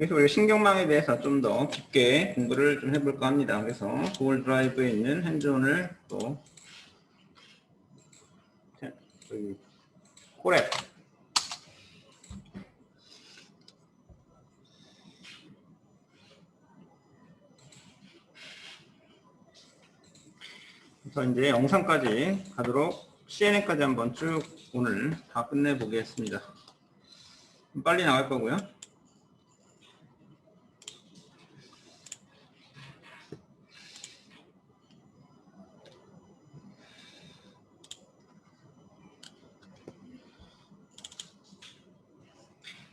그래서 우리가 신경망에 대해서 좀 더 깊게 공부를 좀 해볼까 합니다. 그래서 구글 드라이브에 있는 핸즈온을 또 저기 콜앱 그래서 이제 영상까지 가도록 CNN까지 한번 쭉 오늘 다 끝내보겠습니다. 빨리 나갈 거고요.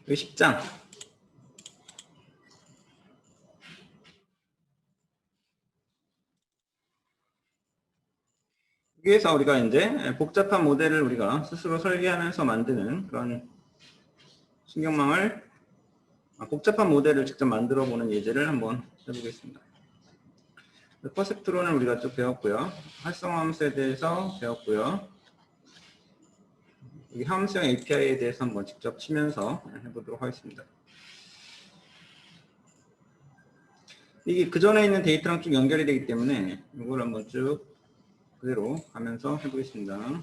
이 10장 여기에서 우리가 이제 복잡한 모델을 우리가 스스로 설계하면서 만드는 그런 신경망을 복잡한 모델을 직접 만들어 보는 예제를 한번 해보겠습니다. 퍼셉트론을 우리가 쭉 배웠고요. 활성화 함수에 대해서 배웠고요. 여기 함수형 API에 대해서 한번 직접 치면서 해보도록 하겠습니다. 이게 그 전에 있는 데이터랑 쭉 연결이 되기 때문에 이걸 한번 쭉 그대로 가면서 해보겠습니다.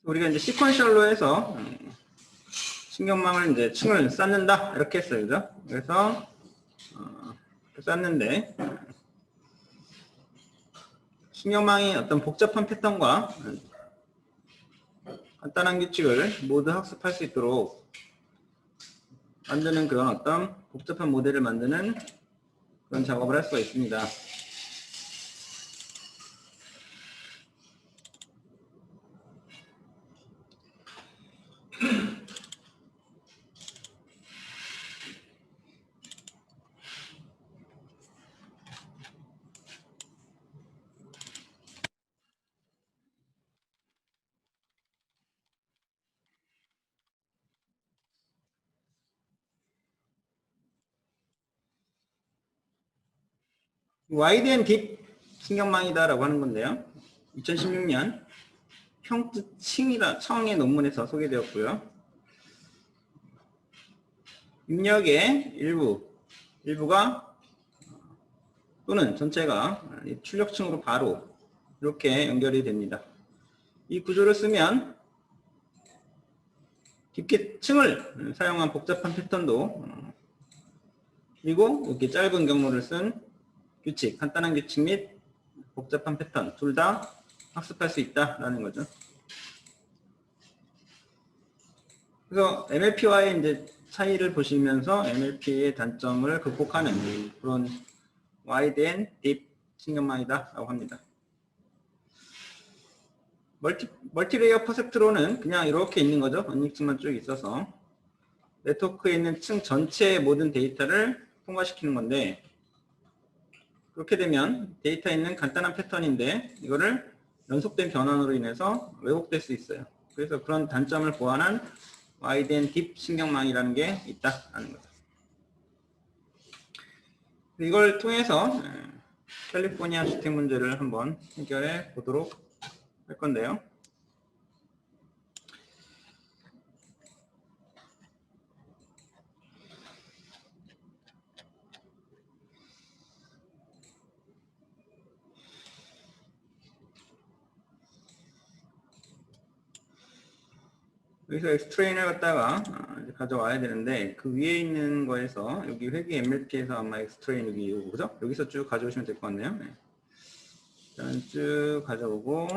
우리가 이제 시퀀셜로 해서 신경망을 이제 층을 쌓는다 이렇게 했어요, 그죠? 그래서 쌓는데 신경망이 어떤 복잡한 패턴과 간단한 규칙을 모두 학습할 수 있도록 만드는 그런 어떤 복잡한 모델을 만드는 그런 작업을 할 수가 있습니다. 와이드 딥 신경망이다라고 하는 건데요. 2016년 청의 논문에서 소개되었고요. 입력의 일부가 또는 전체가 출력층으로 바로 이렇게 연결이 됩니다. 이 구조를 쓰면 깊게 층을 사용한 복잡한 패턴도 그리고 이렇게 짧은 경로를 쓴 규칙, 간단한 규칙 및 복잡한 패턴 둘 다 학습할 수 있다라는 거죠. 그래서 MLP와의 이제 차이를 보시면서 MLP의 단점을 극복하는 그런 와이드 앤 딥 신경망이다라고 합니다. 멀티레이어 퍼셉트론은 그냥 이렇게 있는 거죠. 언닉층만 쭉 있어서 네트워크에 있는 층 전체의 모든 데이터를 통과시키는 건데 그렇게 되면 데이터에 있는 간단한 패턴인데 이거를 연속된 변환으로 인해서 왜곡될 수 있어요. 그래서 그런 단점을 보완한 와이드 앤 딥 신경망이라는 게 있다라는 거죠. 이걸 통해서 캘리포니아 주택 문제를 한번 해결해 보도록 할 건데요. 여기서 엑스트레인을 갖다가 가져와야 되는데 그 위에 있는 거에서 여기 회귀 MLP에서 아마 엑스트레인 여기 오죠? 여기서 쭉 가져오시면 될 것 같네요. 네. 일단 쭉 가져오고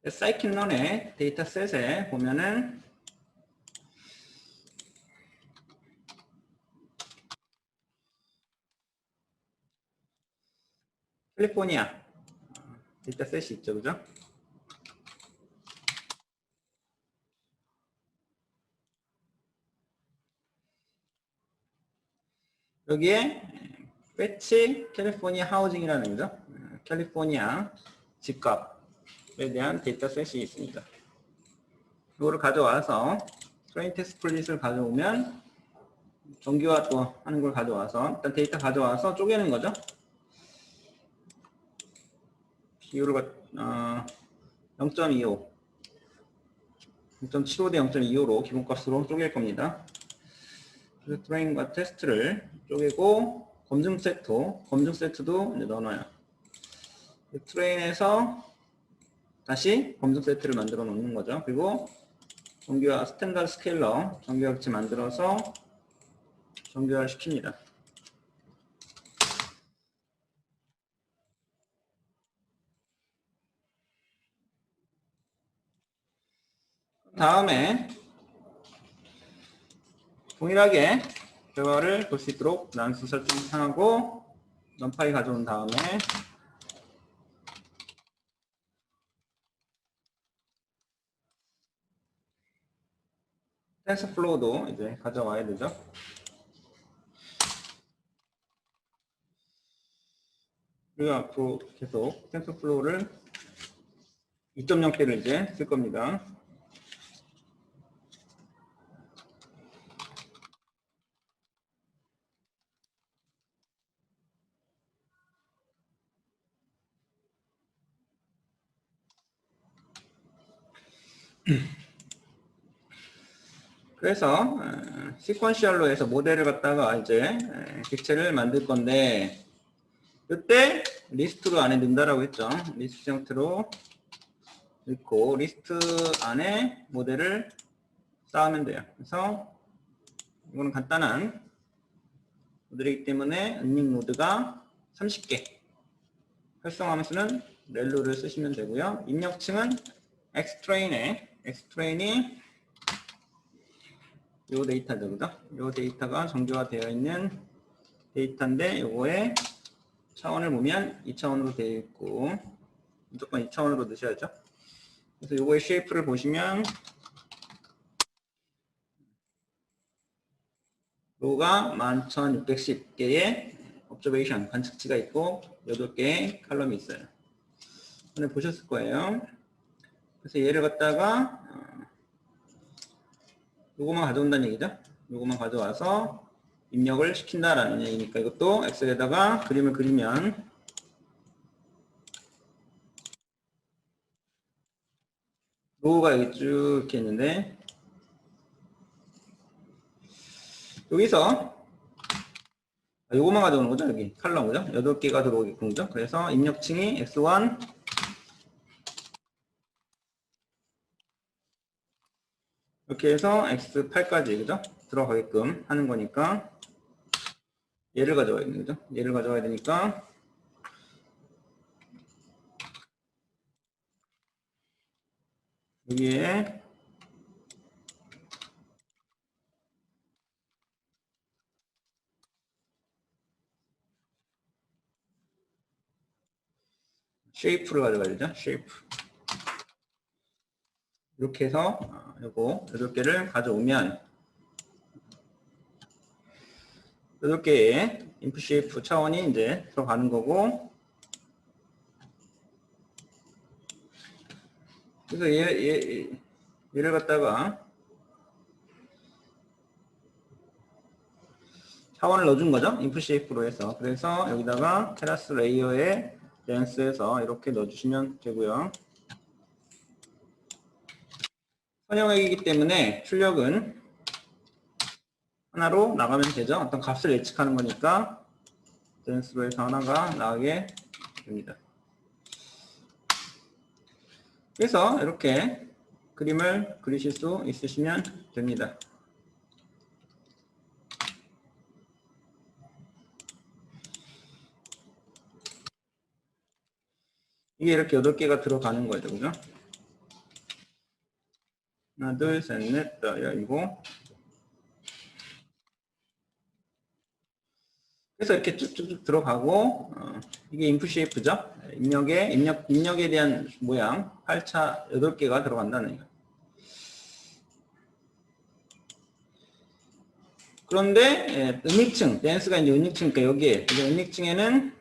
사이킨런의 데이터셋에 보면은 캘리포니아 데이터셋이 있죠, 그죠? 여기에 패치 캘리포니아 하우징이라는 거죠. 캘리포니아 집값에 대한 데이터셋이 있습니다. 이거를 가져와서 트레인트 스플릿을 가져오면 정규화 또 하는 걸 가져와서 일단 데이터 가져와서 쪼개는 거죠. 비율을 0.25 0.75 대 0.25로 기본값으로 쪼갤 겁니다. 그래서 트레인과 테스트를 쪼개고 검증 세트도 이제 넣어놔요. 트레인에서 다시 검증 세트를 만들어 놓는 거죠. 그리고 정규화 스탠다드 스케일러 정규화치 만들어서 정규화를 시킵니다. 다음에 동일하게 결과를 볼 수 있도록 난수 설정하고 넘파이 가져온 다음에 텐서플로우도 이제 가져와야 되죠. 그리고 앞으로 계속 텐서플로우를 2.0대를 이제 쓸 겁니다. 그래서 시퀀셜로 해서 모델을 갖다가 이제 객체를 만들 건데 이때 리스트로 안에 넣는다라고 했죠. 리스트 형태로 넣고 리스트 안에 모델을 쌓으면 돼요. 그래서 이거는 간단한 모델이기 때문에 은닉 노드가 30개 활성화 함수는 렐로를 쓰시면 되고요. 입력층은 xtrain이 요 데이터죠, 그죠? 요 데이터가 정규화되어 있는 데이터인데 요거에 차원을 보면 2차원으로 되어 있고 무조건 2차원으로 넣으셔야죠. 그래서 요거의 쉐이프를 보시면 로가 11,610개의 observation 관측치가 있고 8개의 칼럼이 있어요. 오늘 보셨을 거예요. 그래서 얘를 갖다가 요거만 가져온다는 얘기죠. 요거만 가져와서 입력을 시킨다라는 얘기니까 이것도 엑셀에다가 그림을 그리면 로우가 여기 쭉 이렇게 있는데 여기서 요거만 가져오는 거죠. 여기 칼럼 그죠? 8개가 들어오게끔 그죠? 그래서 입력층이 x1 이렇게 해서 x8까지 그죠? 들어가게끔 하는 거니까 얘를 가져와야 되는 거죠. 얘를 가져와야 되니까 여기에 쉐이프를 가져가야 되죠. 쉐이프 이렇게 해서 요거 8개를 가져오면 8개의 인풋 쉐이프 차원이 이제 들어가는 거고 그래서 얘를 갖다가 차원을 넣어준 거죠. 인풋 쉐이프로 해서. 그래서 여기다가 테라스 레이어에 렌스에서 이렇게 넣어주시면 되고요. 선형액이기 때문에 출력은 하나로 나가면 되죠. 어떤 값을 예측하는 거니까 렌스로 해서 하나가 나가게 됩니다. 그래서 이렇게 그림을 그리실 수 있으시면 됩니다. 이게 이렇게 8개가 들어가는 거죠. 그죠? 하나, 둘, 셋, 넷, 다섯, 이거. 그래서 이렇게 쭉쭉쭉 들어가고, 이게 인풋 쉐이프죠? 입력에 대한 모양, 8차 8개가 들어간다는 거예요. 그런데 은닉층, 댄스가 이제 은닉층이니까 여기에 은닉층에는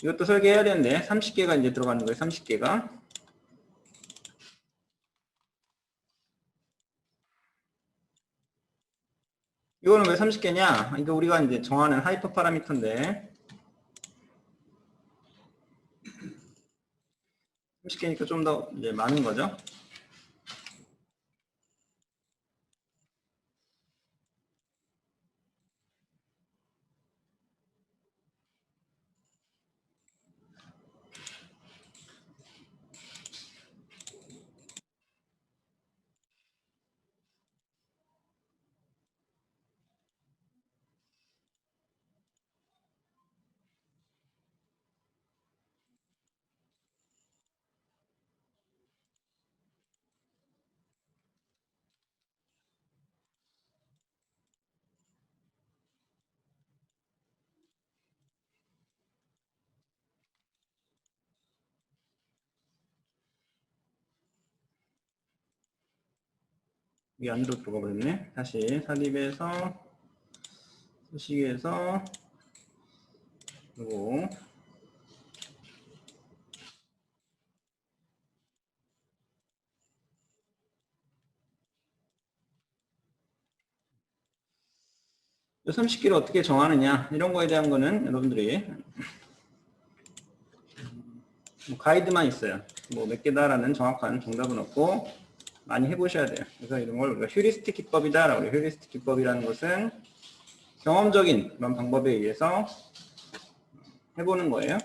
이것도 설계해야 되는데 30개가 이제 들어가는 거예요. 30개가. 이거는 왜 30개냐? 이거 우리가 이제 정하는 하이퍼 파라미터인데 30개니까 좀 더 이제 많은 거죠. 이 안으로 들어가 버렸네. 다시 삽입해서 소식에서 그리고 이 30개를 어떻게 정하느냐 이런 거에 대한 거는 여러분들이 뭐 가이드만 있어요. 뭐 몇 개다라는 정확한 정답은 없고 많이 해보셔야 돼요. 그래서 이런 걸 우리가 휴리스틱 기법이다라고 해요. 휴리스틱 기법이라는 것은 경험적인 그런 방법에 의해서 해보는 거예요.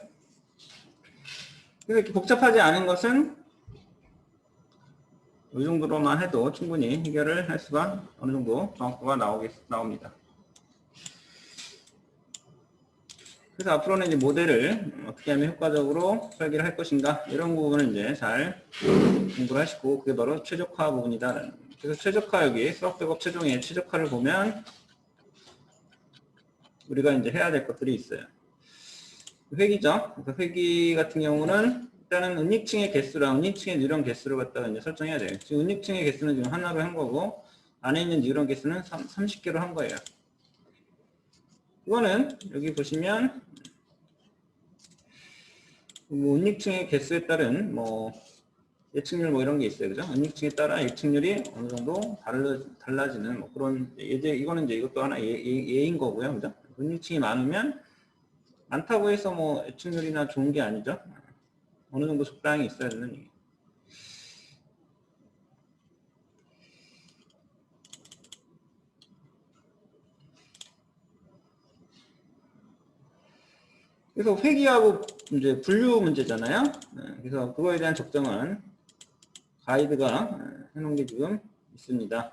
그래서 이렇게 복잡하지 않은 것은 이 정도로만 해도 충분히 해결을 할 수가 어느 정도 정확도가 나옵니다. 그래서 앞으로는 이제 모델을 어떻게 하면 효과적으로 설계를 할 것인가 이런 부분을 이제 잘 공부를 하시고 그게 바로 최적화 부분이다. 그래서 최적화 여기 수학 백업 최종의 최적화를 보면 우리가 이제 해야 될 것들이 있어요. 회기죠. 그래서 회기 같은 경우는 일단은 은닉층의 개수랑 은닉층의 뉴런 개수를 갖다가 이제 설정해야 돼요. 지금 은닉층의 개수는 지금 하나로 한 거고 안에 있는 뉴런 개수는 30개로 한 거예요. 이거는 여기 보시면 뭐 은닉층의 개수에 따른 뭐 예측률 뭐 이런 게 있어요, 그죠? 은닉층에 따라 예측률이 어느 정도 달라지는 뭐 그런 이거는 이제 이것도 하나 예인 거고요, 그죠? 은닉층이 많으면 많다고 해서 뭐 예측률이나 좋은 게 아니죠. 어느 정도 적당히 있어야 되는 얘기. 그래서 회귀하고 이제 분류 문제잖아요. 그래서 그거에 대한 적정은 가이드가 해놓은 게 지금 있습니다.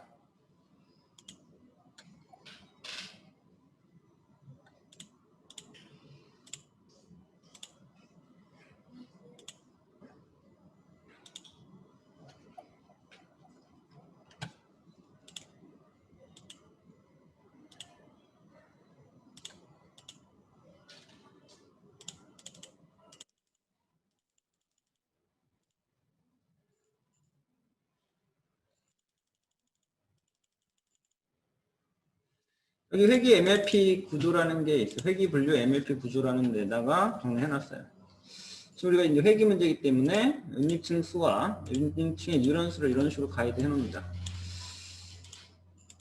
여기 회귀 MLP 구조라는 게 있어요. 회귀 분류 MLP 구조라는 데다가 정리해놨어요. 지금 우리가 이제 회귀 문제이기 때문에 은닉층 수와 은닉층의 뉴런 수를 이런 식으로 가이드 해놓습니다.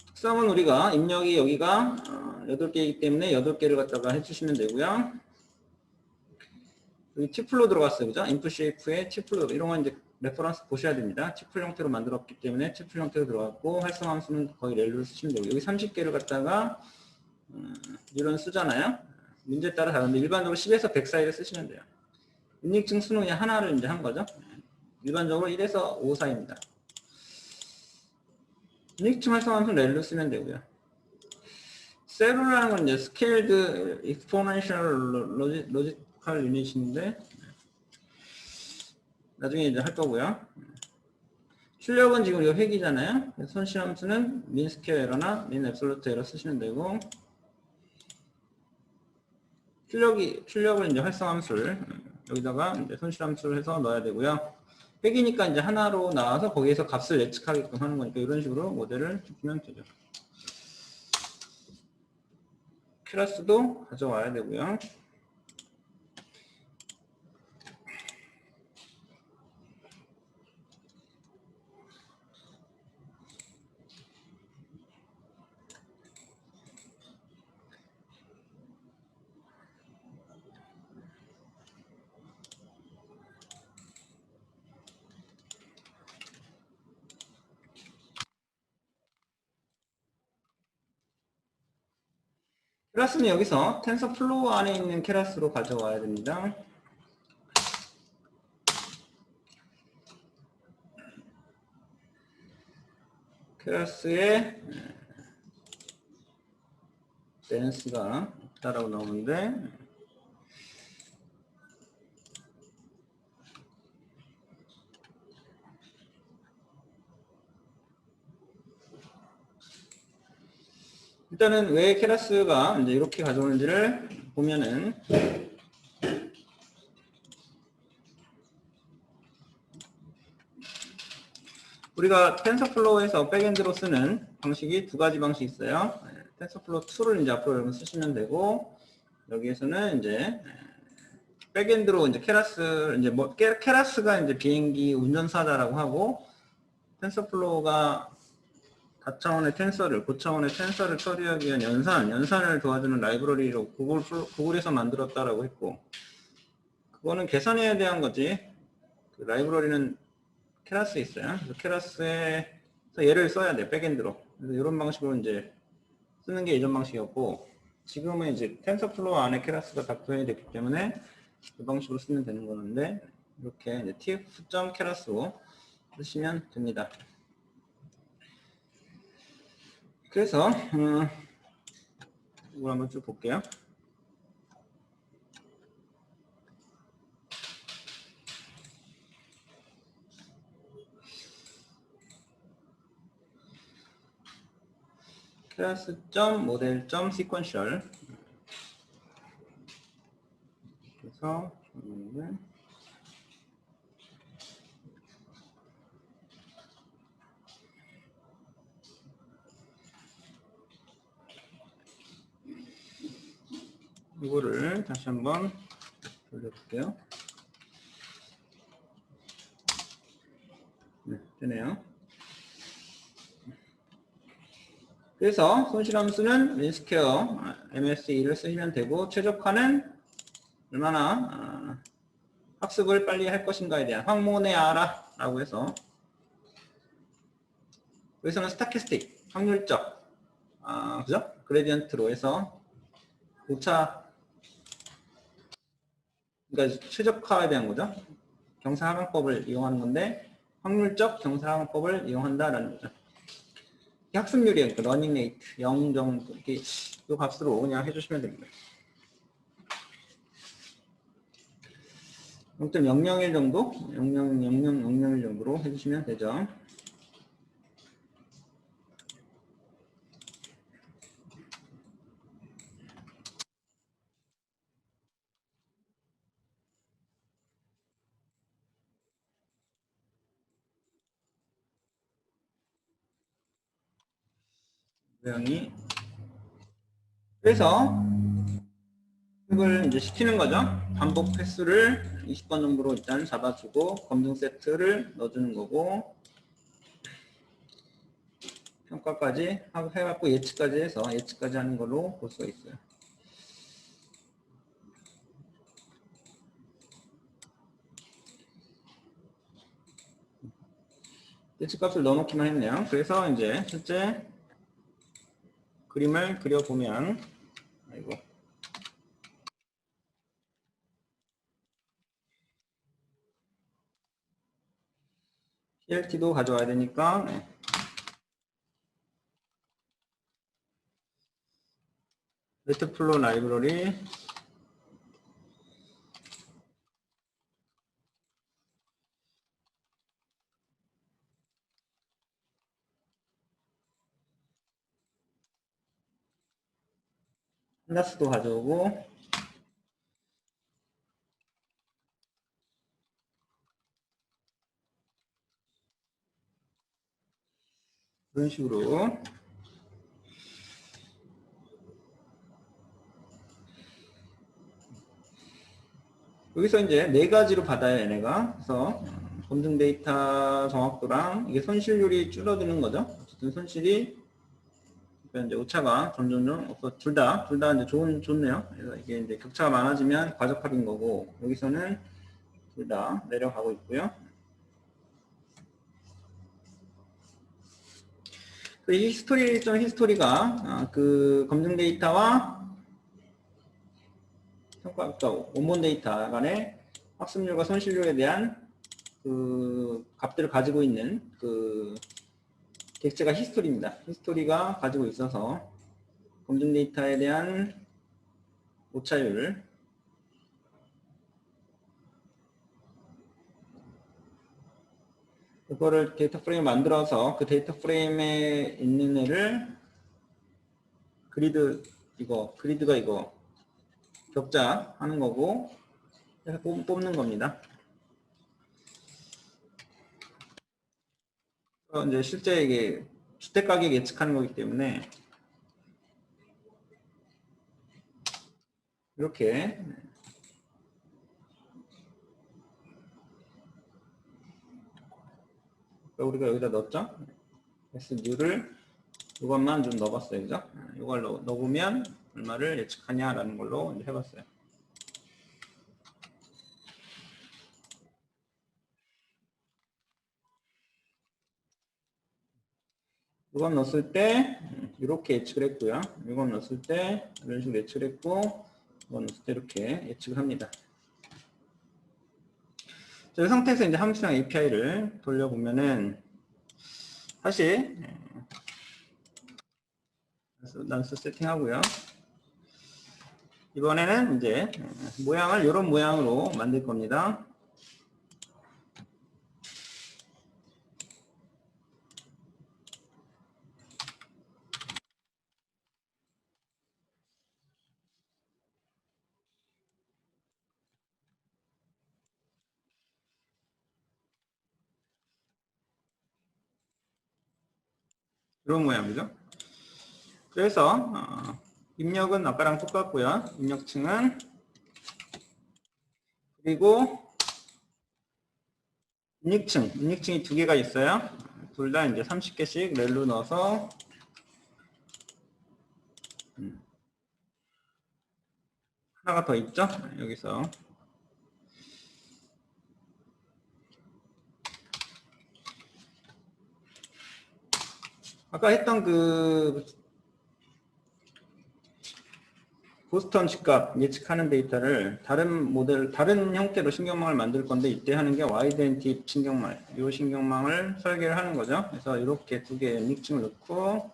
특성은 우리가 입력이 여기가 8개이기 때문에 8개를 갖다가 해주시면 되고요. 여기 티플로 들어갔어요. 그죠? 인풋 쉐이프에 티플로 이런 건 이제 레퍼런스 보셔야 됩니다. 티플 형태로 만들었기 때문에 티플 형태로 들어갔고 활성 함수는 거의 렐로를 쓰시면 되고 여기 30개를 갖다가 이런 쓰잖아요. 문제에 따라 다른데 일반적으로 10에서 100 사이를 쓰시면 돼요. 은닉층 수는 그냥 하나를 이제 한 거죠. 일반적으로 1에서 5 사이입니다. 은닉층 활성 함수는 렐로 쓰면 되고요. 세로라는 건 이제 스케일드 익스포넨셜 로지컬 유닛인데 나중에 이제 할 거고요. 출력은 지금 이거 회기잖아요. 손실함수는 민 스퀘어 에러나 민 앱솔루트 에러 쓰시면 되고 출력을 이제 활성함수를 여기다가 이제 손실함수를 해서 넣어야 되고요. 회기니까 이제 하나로 나와서 거기에서 값을 예측하게끔 하는 거니까 이런 식으로 모델을 주면 되죠. 클래스도 가져와야 되고요. 클래스는 여기서 텐서플로우 안에 있는 클래스로 가져와야 됩니다. 클래스에 댄스가 없다라고 나오는데, 일단은 왜 클래스가 이제 이렇게 가져오는지를 보면은, 우리가 텐서플로우에서 백엔드로 쓰는 방식이 두 가지 방식이 있어요. 텐서플로우 2를 이제 앞으로 여러분 쓰시면 되고, 여기에서는 이제 백엔드로 이제 케라스, 이제 뭐 케라스가 이제 비행기 운전사다라고 하고, 텐서플로우가 다차원의 텐서를, 고차원의 텐서를 처리하기 위한 연산을 도와주는 라이브러리로 구글에서 만들었다라고 했고, 그거는 계산에 대한 거지. 그 라이브러리는 케라스에 있어요. 그래서 케라스에서 얘를 써야 돼, 백엔드로. 그래서 이런 방식으로 이제 쓰는 게 예전 방식이었고, 지금은 이제 텐서플로우 안에 케라스가 다 구현이 됐기 때문에 그 방식으로 쓰면 되는 거는데, 이렇게 이제 tf.keras 쓰시면 됩니다. 그래서 이걸 한번 쭉 볼게요. keras.model.sequential. 그래서 이거를 다시 한번 돌려볼게요. 네, 되네요. 그래서 손실함수는 민스퀘어 MSE를 쓰시면 되고, 최적화는 얼마나 학습을 빨리 할 것인가에 대한 황모네아라 라고 해서, 여기서는 스타캐스틱, 확률적, 그죠? 그레디언트로 해서 오차, 그러니까 최적화에 대한 거죠. 경사하강법을 이용하는 건데, 확률적 경사하강법을 이용한다라는 거죠. 학습률이에요. 그 러닝 레이트 0 정도, 이렇게 이 값으로 그냥 해주시면 됩니다. 0.001 정도, 0.0001 정도로 해주시면 되죠. 모양이. 그래서 이걸 이제 시키는 거죠. 반복 횟수를 20번 정도로 일단 잡아주고, 검증 세트를 넣어주는 거고, 평가까지 해갖고 예측까지 해서 예측까지 하는 걸로 볼 수가 있어요. 예측값을 넣어놓기만 했네요. 그래서 이제 실제 그림을 그려보면, 아이고, PLT도 가져와야 되니까, 레트플로 라이브러리, 한다스도 가져오고, 이런 식으로 여기서 이제 네 가지로 받아요, 얘네가. 그래서 검증 데이터 정확도랑 이게 손실률이 줄어드는 거죠. 어쨌든 손실이 이제 오차가 점점점 둘 다 이제 좋네요. 그래서 이게 이제 격차가 많아지면 과적합인 거고, 여기서는 둘 다 내려가고 있고요. 그 히스토리가 그 검증 데이터와 평가, 원본 데이터 간의 학습률과 손실률에 대한 그 값들을 가지고 있는 그 객체가 히스토리입니다. 히스토리가 가지고 있어서 검증 데이터에 대한 오차율, 그거를 데이터 프레임 만들어서 그 데이터 프레임에 있는 애를 그리드가 이거 격자 하는 거고 해서 뽑는 겁니다. 이제 실제 이게 주택 가격 예측하는 거기 때문에 이렇게 우리가 여기다 넣었죠? S뉴를 이것만 좀 넣어봤어요, 그죠? 이걸 넣으면 얼마를 예측하냐라는 걸로 이제 해봤어요. 이건 넣었을 때 이렇게 예측을 했고요. 이건 넣었을 때 이런 식으로 예측을 했고, 이건 넣었을 때 이렇게 예측을 합니다. 이 상태에서 이제 함수형 API를 돌려보면은 다시 난수 세팅하고요. 이번에는 이제 모양을 이런 모양으로 만들 겁니다. 이런 모양이죠. 그래서 입력은 아까랑 똑같고요. 입력층은 그리고 인닉층이 두 개가 있어요. 둘 다 이제 30개씩 렐로 넣어서 하나가 더 있죠? 여기서 아까 했던 그 보스턴 집값 예측하는 데이터를 다른 형태로 신경망을 만들 건데 이때 하는 게 와이드 앤 딥 신경망, 이 신경망을 설계를 하는 거죠. 그래서 이렇게 두 개의 인닉층을 넣고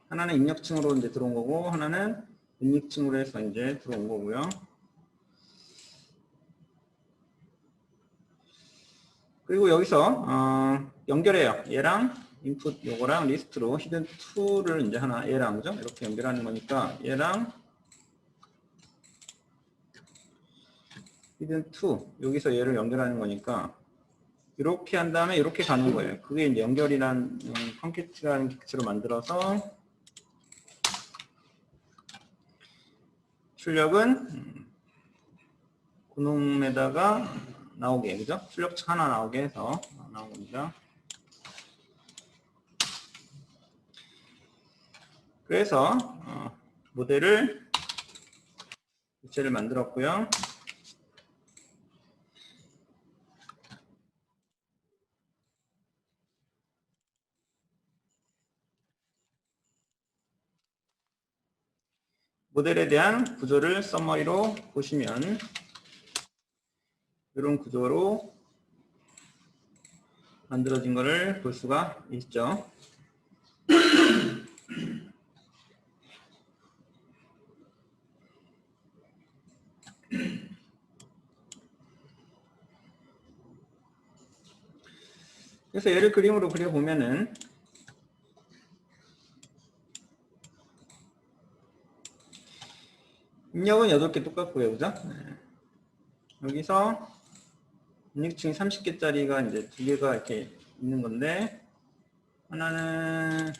하나는 입력층으로 이제 들어온 거고 하나는 인닉층으로 해서 이제 들어온 거고요. 그리고 여기서 연결해요. 얘랑 인풋 요거랑 리스트로 히든 2를 이제 하나 얘랑 그죠? 이렇게 연결하는 거니까 얘랑 히든 2 여기서 얘를 연결하는 거니까 이렇게 한 다음에 이렇게 가는 거예요. 그게 이제 연결이란 컴퓨트라는 객체로 만들어서 출력은 고놈에다가 나오게 그죠? 출력층 하나 나오게 해서 나온 겁니다. 그래서 모델을 객체를 만들었고요. 모델에 대한 구조를 서머리로 보시면 이런 구조로 만들어진 것을 볼 수가 있죠. 그래서 얘를 그림으로 그려보면은 입력은 8개 똑같고요. 그죠? 여기서 입력층이 30개짜리가 이제 2개가 이렇게 있는 건데 하나는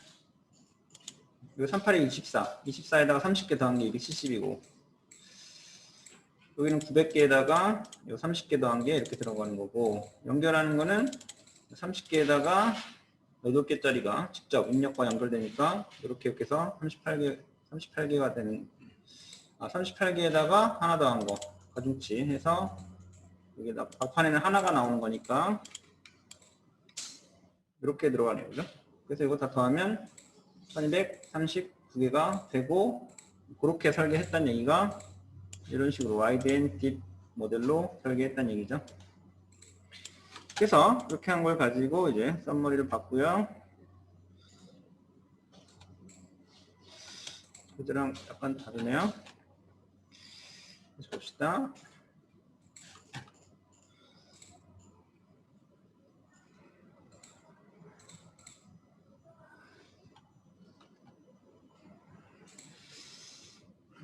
이거 38에 24, 24에다가 30개 더한 게 270이고 여기는 900개에다가 30개 더한 게 이렇게 들어가는 거고, 연결하는 거는 30개에다가 8개짜리가 직접 입력과 연결되니까 이렇게 해서 38개가 되는, 38개에다가 하나 더한 거 가중치 해서 여기 발판에는 하나가 나오는 거니까 이렇게 들어가네요. 그죠? 그래서 이거 다 더하면 1239개가 되고, 그렇게 설계했다는 얘기가 이런 식으로 wide and deep 모델로 설계했다는 얘기죠. 그래서 그렇게 한 걸 가지고 이제 썸머리를 봤고요. 그들랑 약간 다르네요. 다시 봅시다.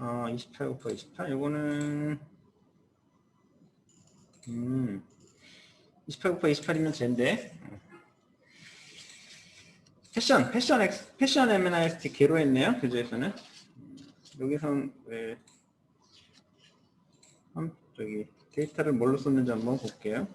아, 28 곱하기 28. 요거는 28 곱하기 28이면 쟤인데, 패션 MNIST 개로 했네요. 교재에서는. 여기선 왜 저기 데이터를 뭘로 썼는지 한번 볼게요.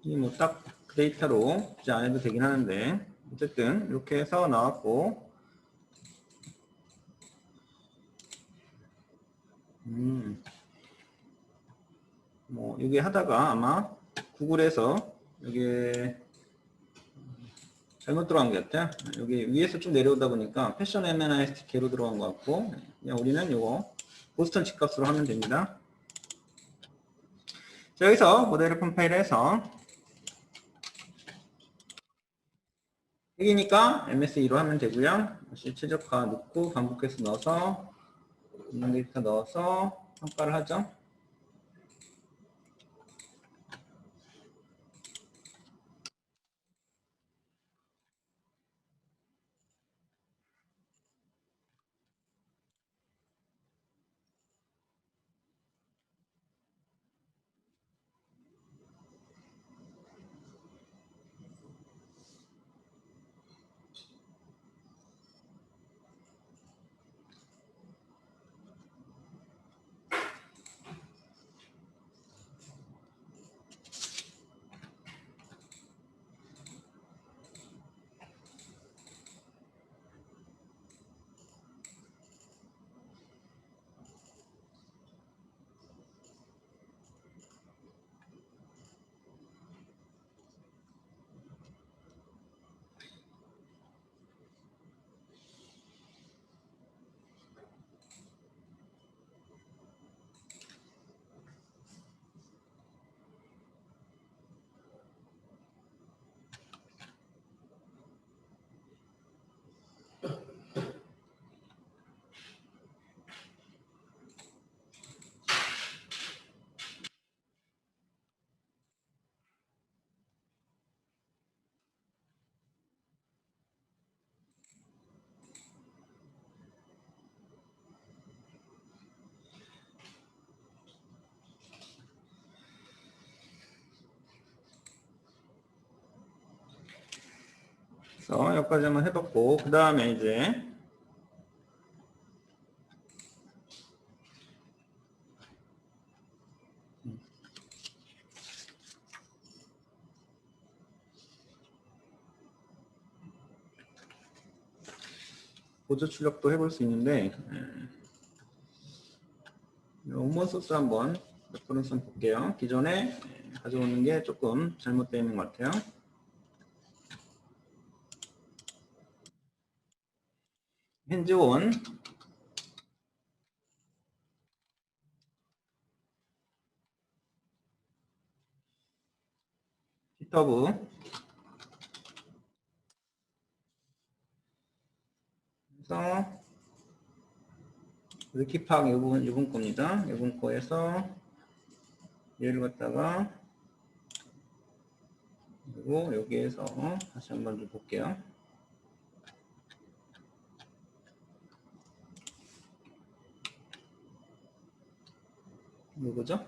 이 뭐 딱 데이터로 굳이 안 해도 되긴 하는데, 어쨌든 이렇게 해서 나왔고, 뭐 여기 하다가 아마 구글에서 여기 잘못 들어간 것 같아요. 여기 위에서 좀 내려오다 보니까 패션 MNIST 개로 들어간 것 같고, 그냥 우리는 요거 보스턴 집값으로 하면 됩니다. 자, 여기서 모델을 컴파일해서 여기니까 MSE로 하면 되고요. 다시 최적화 넣고 반복해서 넣어서 인용 데이터 넣어서 평가를 하죠. 그래서 여기까지 한번 해봤고, 그 다음에 이제 보조 출력도 해볼 수 있는데, 원본 소스 한번 레퍼런스 한번 볼게요. 기존에 가져오는 게 조금 잘못되어 있는 것 같아요. 핸즈온 GitHub 그래서 위키팍 이번 겁니다. 이번 거에서 얘를 갖다가 그리고 여기에서 다시 한번 좀 볼게요. 이거죠?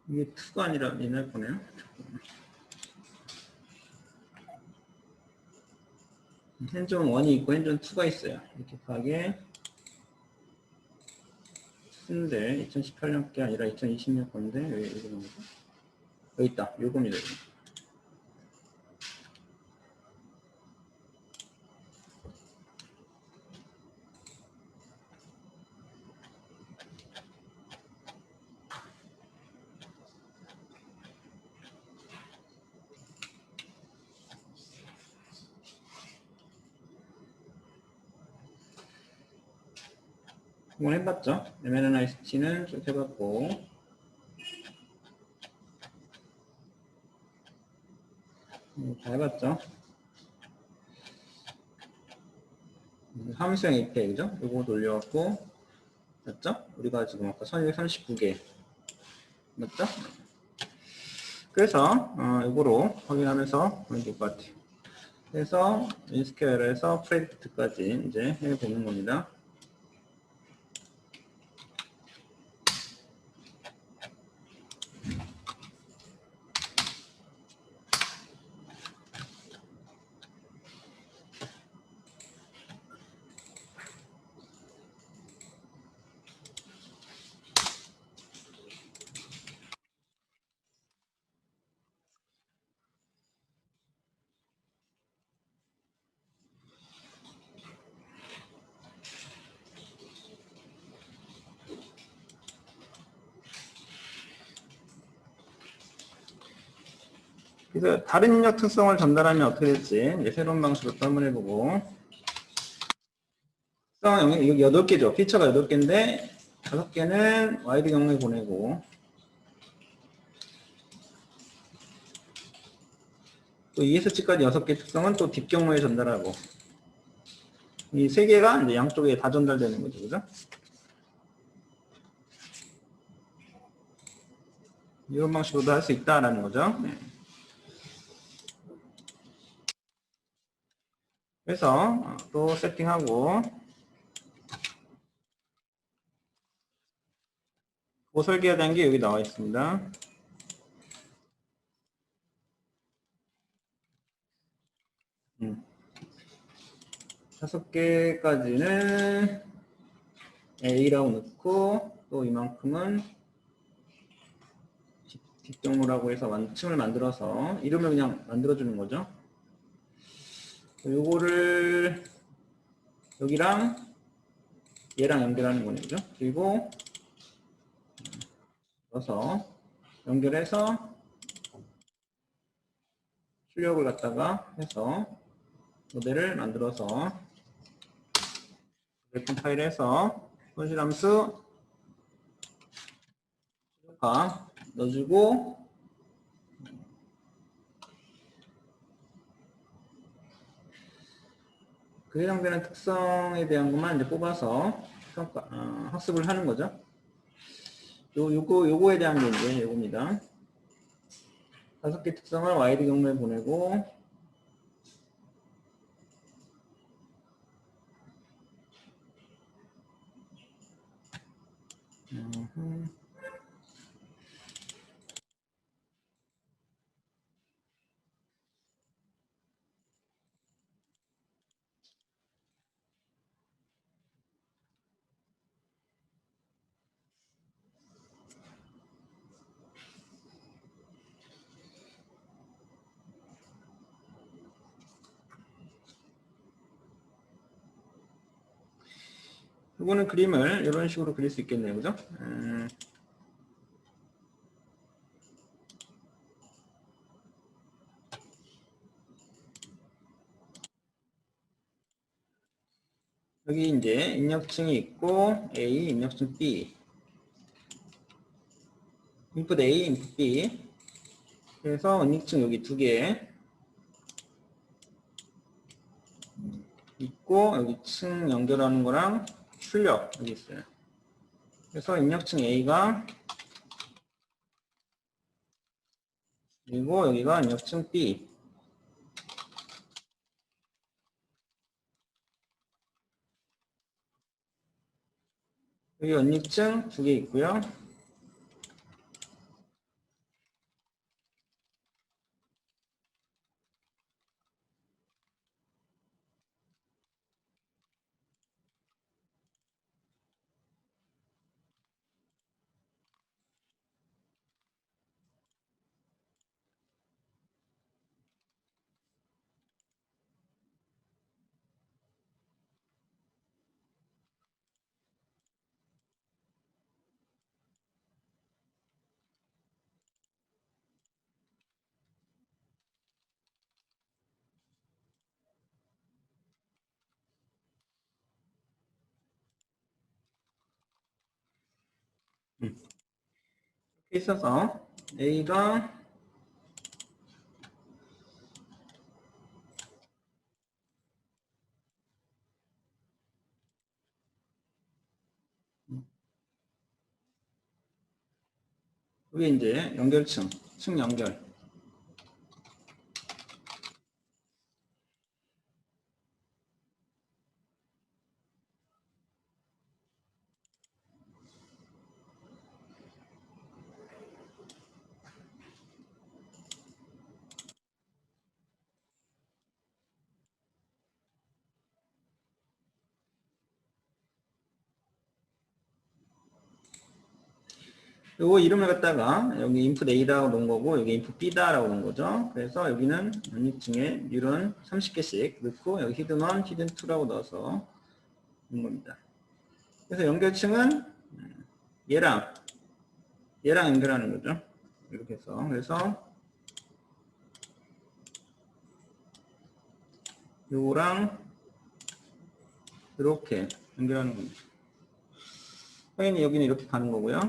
이게 2가 아니라 옛날 거네요. 핸즈온 1이 있고 핸즈온 2가 있어요. 이렇게 가게 쓴데 2018년 게 아니라 2020년 건데 왜 이거 나오죠? 여기 있다. 요겁니다. 이거. 한번 해봤죠? MLNIC는 쭉 해봤고 다 해봤죠? 함수형 API 그죠? 이거 돌려갖고 맞죠? 우리가 지금 아까 1239개 맞죠? 그래서 이거로 확인하면서 보면 될 것 같아요. 그래서 SQL에서 프레딕트까지 이제 해보는 겁니다. 그래서 다른 입력 특성을 전달하면 어떻게 될지 이제 새로운 방식으로 또 한번 해보고 특성 이거 8개죠. 피처가 8개인데 5개는 와이드 경로에 보내고 또 ESC까지 6개 특성은 또 딥 경로에 전달하고 이 3개가 이제 양쪽에 다 전달되는 거죠. 그죠? 이런 방식으로도 할 수 있다라는 거죠. 네. 그래서 또 세팅하고 그 설계해야 되는 게 여기 나와 있습니다. 음. 5개까지는 A라고 넣고 또 이만큼은 뒷경로라고 해서 층을 만들어서 이름을 그냥 만들어주는 거죠. 요거를 여기랑 얘랑 연결하는 거네요. 그죠? 그리고 넣어서 연결해서 출력을 갖다가 해서 모델을 만들어서 그래프 파일에서 손실함수 출력화 넣어주고 그 해당되는 특성에 대한 것만 이제 뽑아서 학습을 하는 거죠. 요거에 대한 게 이제 요겁니다. 5개 특성을 와이드 경로에 보내고 이거는 그림을 이런 식으로 그릴 수 있겠네요. 그죠? 여기 이제 입력층이 있고 A, 입력층 B, input A, input B. 그래서 입력층 여기 두 개 있고 여기 층 연결하는 거랑 출력 여기 있어요. 그래서 입력층 A가 그리고 여기가 입력층 B. 여기 연립층 두 개 있고요. 이렇게 있어서 A가 여기 이제 연결층, 층 연결. 요거 이름을 갖다가 여기 input A라고 놓은 거고 여기 input B다라고 놓은 거죠. 그래서 여기는 연립층에 뉴런 30개씩 넣고 여기 히든원, 히든2라고 넣어서 놓은 겁니다. 그래서 연결층은 얘랑 연결하는 거죠. 이렇게 해서 그래서 요거랑 이렇게 연결하는 겁니다. 당연히 여기는 이렇게 가는 거고요.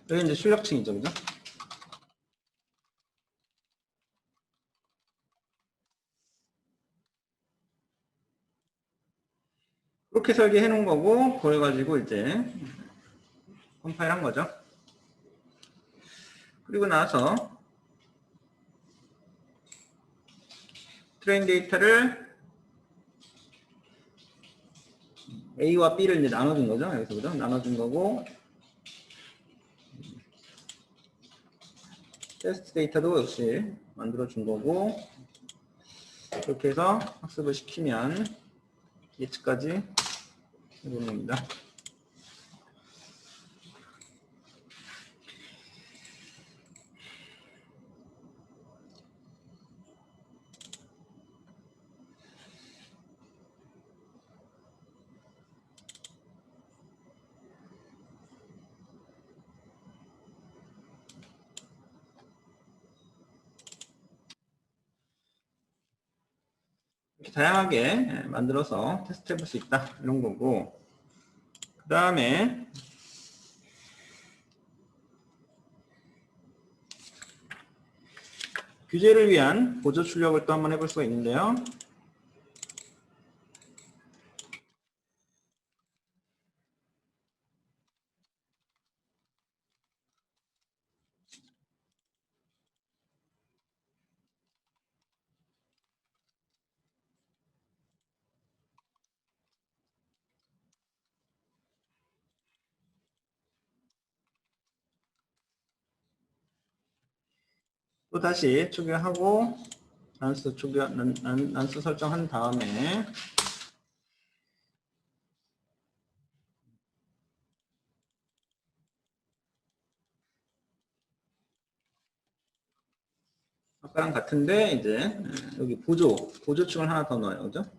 여기 이제 출력층이죠, 그죠? 그렇게 설계해 놓은 거고, 그걸 가지고 이제 컴파일 한 거죠. 그리고 나서 트레인 데이터를 A와 B를 이제 나눠준 거죠. 여기서 그죠? 나눠준 거고, 테스트 데이터도 역시 만들어준 거고, 이렇게 해서 학습을 시키면 예측까지 해보는 겁니다. 이렇게 다양하게 만들어서 테스트 해볼 수 있다. 이런 거고, 그 다음에 규제를 위한 보조 출력을 또 한번 해볼 수가 있는데요. 또 다시 초기화하고 난수 설정한 다음에 아까랑 같은데 이제 여기 보조축을 하나 더 넣어요. 그죠?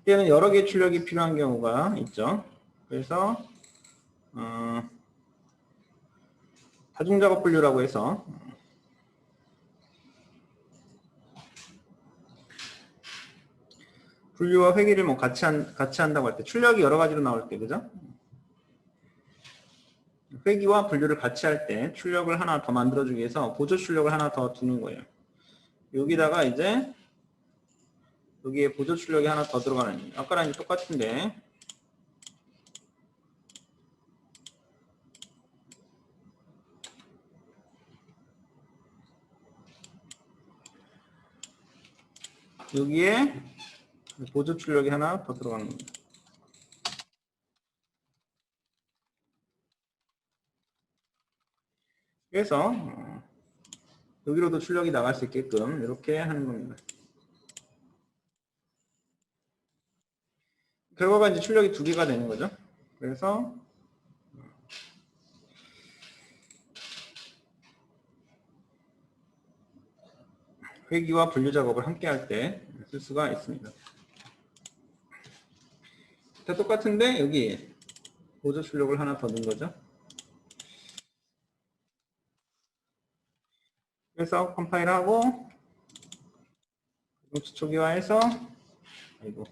이때는 여러 개의 출력이 필요한 경우가 있죠. 그래서 다중작업 분류라고 해서 분류와 회귀를 뭐 같이 한다고 할 때 출력이 여러 가지로 나올 때, 그죠? 회귀와 분류를 같이 할 때 출력을 하나 더 만들어주기 위해서 보조 출력을 하나 더 두는 거예요. 여기다가 이제 여기에 보조 출력이 하나 더 들어가는 거예요. 아까랑 똑같은데 여기에 보조 출력이 하나 더 들어가는 겁니다. 그래서 여기로도 출력이 나갈 수 있게끔 이렇게 하는 겁니다. 결과가 이제 출력이 두 개가 되는 거죠. 그래서 회귀와 분류 작업을 함께 할 때 쓸 수가 있습니다. 다 똑같은데 여기 보조 출력을 하나 더 넣은 거죠. 그래서 컴파일하고 초기화해서 아이고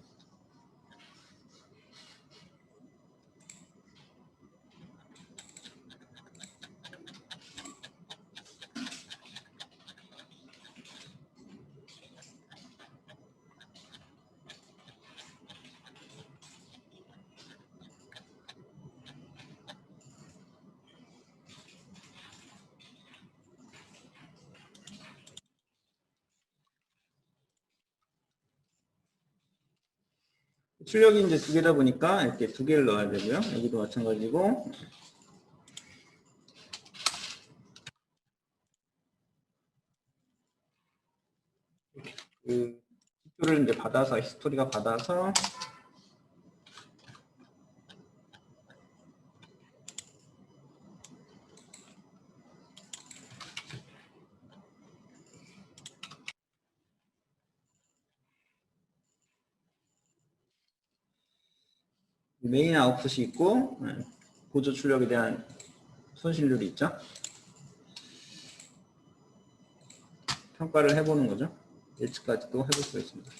출력이 이제 두 개다 보니까 이렇게 두 개를 넣어야 되고요. 여기도 마찬가지고 그 지표를 이제 받아서 히스토리가 받아서 메인 아웃풋이 있고 보조 출력에 대한 손실률이 있죠. 평가를 해보는 거죠. 예측까지도 해볼 수가 있습니다.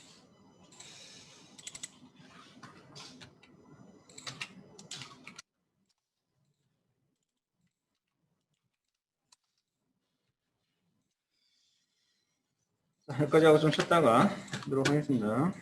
자, 여기까지 하고 좀 쉬었다가 하도록 하겠습니다.